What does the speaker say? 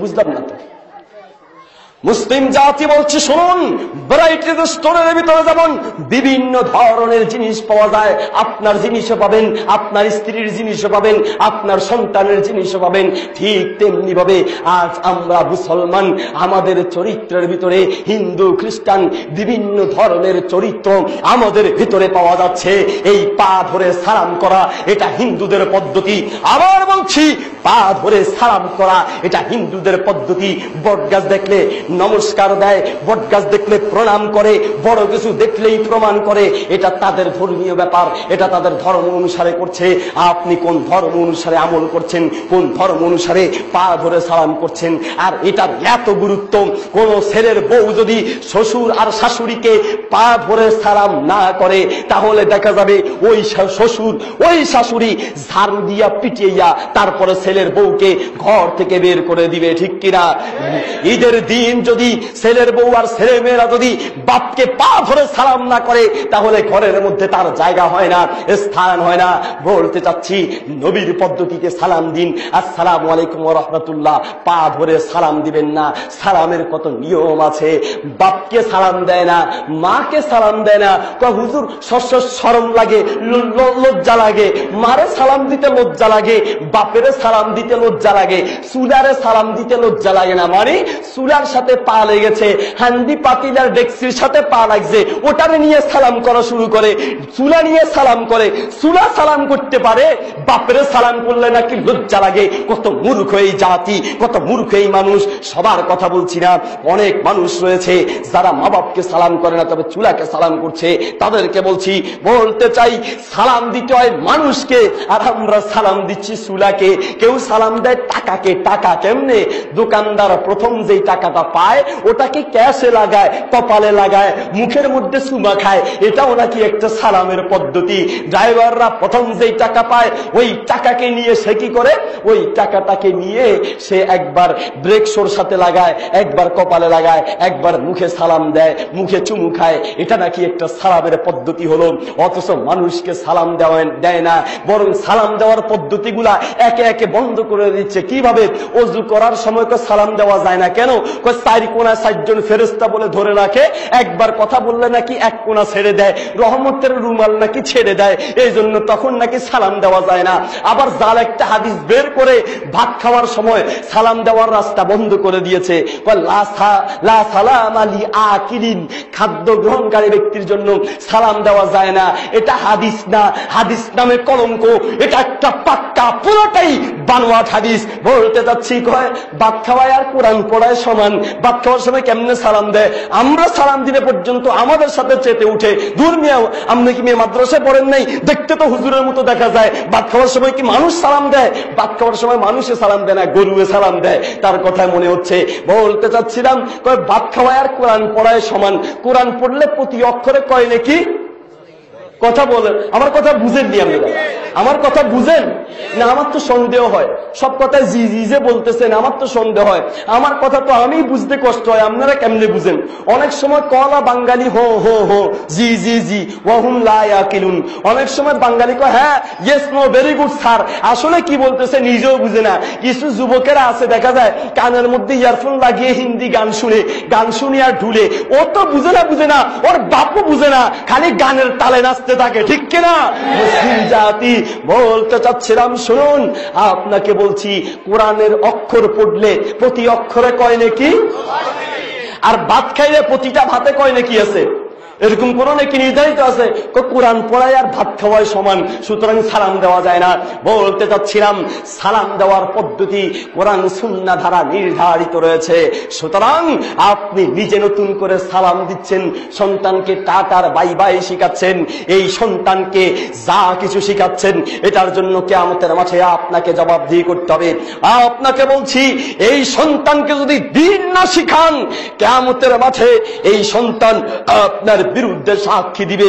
বুঝলাম না তো। মুসলিম জাতি বলছে, শুনুন, ভ্যারাইটি স্টোরের ভিতরে যেমন বিভিন্ন ধরনের জিনিস পাওয়া যায়, আপনার জিনিসও পাবেন, আপনার স্ত্রীর জিনিসও পাবেন, আপনার সন্তানের জিনিসও পাবেন, ঠিক তেমনি ভাবে আজ আমরা মুসলমান, আমাদের চরিত্রের ভিতরে হিন্দু খ্রিস্টান বিভিন্ন ধরনের চরিত্র আমাদের ভিতরে পাওয়া যাচ্ছে। এই পা ধরে সালাম করা এটা হিন্দুদের পদ্ধতি। আবার বলছি, পা ধরে সালাম করা এটা হিন্দুদের পদ্ধতি। বটগাছ দেখলে নমস্কার দেয়, বটগাছ দেখলে প্রণাম করে, বড় কিছু দেখলেই প্রমাণ করে, এটা তাদের ধর্মীয় ব্যাপার, এটা তাদের ধর্ম অনুসারে করছে। আপনি কোন ধর্ম অনুসারে আমল করছেন, কোন ধর্ম অনুসারে পা ধরে সালাম করছেন? আর এটার এত গুরুত্ব, কোন ছেলের বউ যদি শ্বশুর আর শাশুড়িকে পা ধরে সালাম না করে, তাহলে দেখা যাবে ওই শ্বশুর ওই শাশুড়ি ঝাড়ু দিয়া পিটিয়া তারপরে ছেলের বউকে ঘর থেকে বের করে দিবে, ঠিক কিনা? ঈদের দিন যদি ছেলের বউ আর ছেলে মেয়েরা যদি বাপকে পা ধরে সালাম না করে, তাহলে ঘরের মধ্যে তার জায়গা হয় না, স্থান হয় না। বলতে চাচ্ছি, নবীর পদ্ধতিতে সালাম দিন, আসসালামু আলাইকুম ওয়া রাহমাতুল্লাহ, পা ধরে সালাম দিবেন না। সালামের কত নিয়ম আছে। বাপকে সালাম দেয় না, মাকে সালাম দেয় না। হুজুর শরম লাগে, লজ্জা লাগে, মারে সালাম দিতে লজ্জা লাগে, বাপের সালাম দিতে লজ্জা লাগে, চুলারে সালাম দিতে লজ্জা লাগে না। মানে চুলার সাথে পা লেগেছে, হান্ডি পাতিলার ডেক্সির সাথে পা লাগছে, ওটারে নিয়ে সালাম করা শুরু করে, চুলা নিয়ে সালাম করে। চুলা সালাম করতে পারে, বাপের সালাম করলে নাকি লজ্জা লাগে। কত মূর্খ এই জাতি, কত মূর্খ এই মানুষ। সবার কথা বলছি না, অনেক মানুষ রয়েছে যারা মা বাপকে সালাম করে না, তবে চুলাকে সালাম করছে। তাদেরকে বলছি, বলতে চাই, সালাম দিতে হয় মানুষকে, আর আমরা সালাম দিচ্ছি চুলাকে। কেউ সালাম দেয় টাকাকে। টাকা কেমনে? দোকানদার প্রথম যেই টাকাটা পায় ওটাকে ক্যাশে লাগায়, কপালে লাগায়, মুখের মধ্যে চুমা খায়, এটাও নাকি একটা সালামের পদ্ধতি। ড্রাইভাররা প্রথম যেই টাকা পায় ওই টাকাকে নিয়ে সে কি করে? ওই টাকাটাকে নিয়ে সে একবার ব্রেক শোর সাথে লাগায়, একবার কপালে লাগায়, একবার মুখে সালাম দেয়, মুখে চুমু খায়। এটা নাকি একটা সালামের পদ্ধতি হলো। অথচ মানুষকে সালাম দেয় না, বরং সালাম দেওয়ার পদ্ধতিগুলা একে একে বন্ধ করে দিচ্ছে। কিভাবে? ওযু করার সময় সালাম দেওয়া যায় না কেন? চারি কোনা 60 জন ফেরেশতা বলে ধরে রাখে, একবার কথা বললে নাকি এক কোনা ছেড়ে দেয়, রহমতের রুমাল নাকি ছেড়ে দেয়, এই জন্য তখন নাকি সালাম দেওয়া যায় না। আবার জাল একটা হাদিস বের করে ভাত খাওয়ার সময় সালাম দেওয়ার রাস্তা বন্ধ করে দিয়েছে। লা সালাম আলি আকিলিন, খাদ্য গ্রহণকারী ব্যক্তির জন্য সালাম দেওয়া যায় না। এটা হাদিস না, হাদিস নামে কলঙ্ক। এটা একটা পাক্কা পুরোটাই বানোয়াট হাদিস। বলতে যাচ্ছি, কয় ভাত খাওয়ায় আর কোরআন পড়ায় সমান। ভাত খাওয়ার সময় কেমনে সালাম দেয়? আমরা সালাম দিলে পর্যন্ত আমাদের সাথে চেতে উঠে, দূর মিয়াও, আপনি কি মেয়ে মাদ্রাসায় পড়েন নাই? দেখতে তো হুজুরের মতো দেখা যায়। ভাত খাওয়ার সময় কি মানুষ সালাম দেয়? ভাত খাওয়ার সময় মানুষে সালাম দেয় না, গরুয়ে সালাম দেয়। তার কথায় মনে হচ্ছে। বলতে চাচ্ছিলাম, কয় ভাত খাওয়ায় আর কোরআন পড়ায় সমান। কোরআন পড়লে প্রতি অক্ষরে কয় নাকি? কথা বলেন, আমার কথা বুঝেননি আপনারা? আমার কথা বুঝেন না? আমার তো সন্দেহ হয়, সব কথায় জি জি যে বলতেছেন, আমার তো সন্দেহ হয়। আমার কথা তো আমি বুঝতে কষ্ট হয়, আপনারা কেমনে বুঝেন? অনেক সময় কলা বাঙালি হো হো হো, জি জি জি, ওয়াহুম লা ইয়াকিলুন। অনেক সময় বাঙালি কয় হ্যাঁ, yes no, very good sir, আসলে কি বলতেছে নিজেও বুঝে না। কিছু যুবকেরা আছে, দেখা যায় কানের মধ্যে ইয়ারফোন লাগিয়ে হিন্দি গান শুনে আর ঢুলে। ও তো বুঝে না, ওর বাপও বুঝে না, খালি গানের তালে নাচতে থাকে, ঠিক কিনা? মুসলিম জাতি, বলতে চাচ্ছিলাম, শুনুন, আপনাকে বলছি, কোরআনের অক্ষর পড়লে প্রতি অক্ষরে কয় নাকি, আর ভাত খাইলে প্রতিটা ভাতে কয় নাকি আছে। এরকম কোন নাকি নির্ধারিত আছে? কোরআন পড়ায় আর ভাত খাওয়ায় সমান, সুতরাং সালাম দেওয়া যায় না। বলতে চাচ্ছিলাম, সালাম দেওয়ার পদ্ধতি কোরআন সুন্নাহ দ্বারা নির্ধারিত রয়েছে। সুতরাং আপনি নিজে নতুন করে সালাম দিচ্ছেন, সন্তানকে টাটার বাই বাই শিখাচ্ছেন, এই সন্তানকে যা কিছু শিখাচ্ছেন এটার জন্য কিয়ামতের মাঠে আপনাকে জবাবদিহি করতে হবে। আপনাকে বলছি, এই সন্তানকে যদি দ্বীন না শিখান, কিয়ামতের মাঠে এই সন্তান আপনার বিরুদ্ধে সাক্ষী দিবে।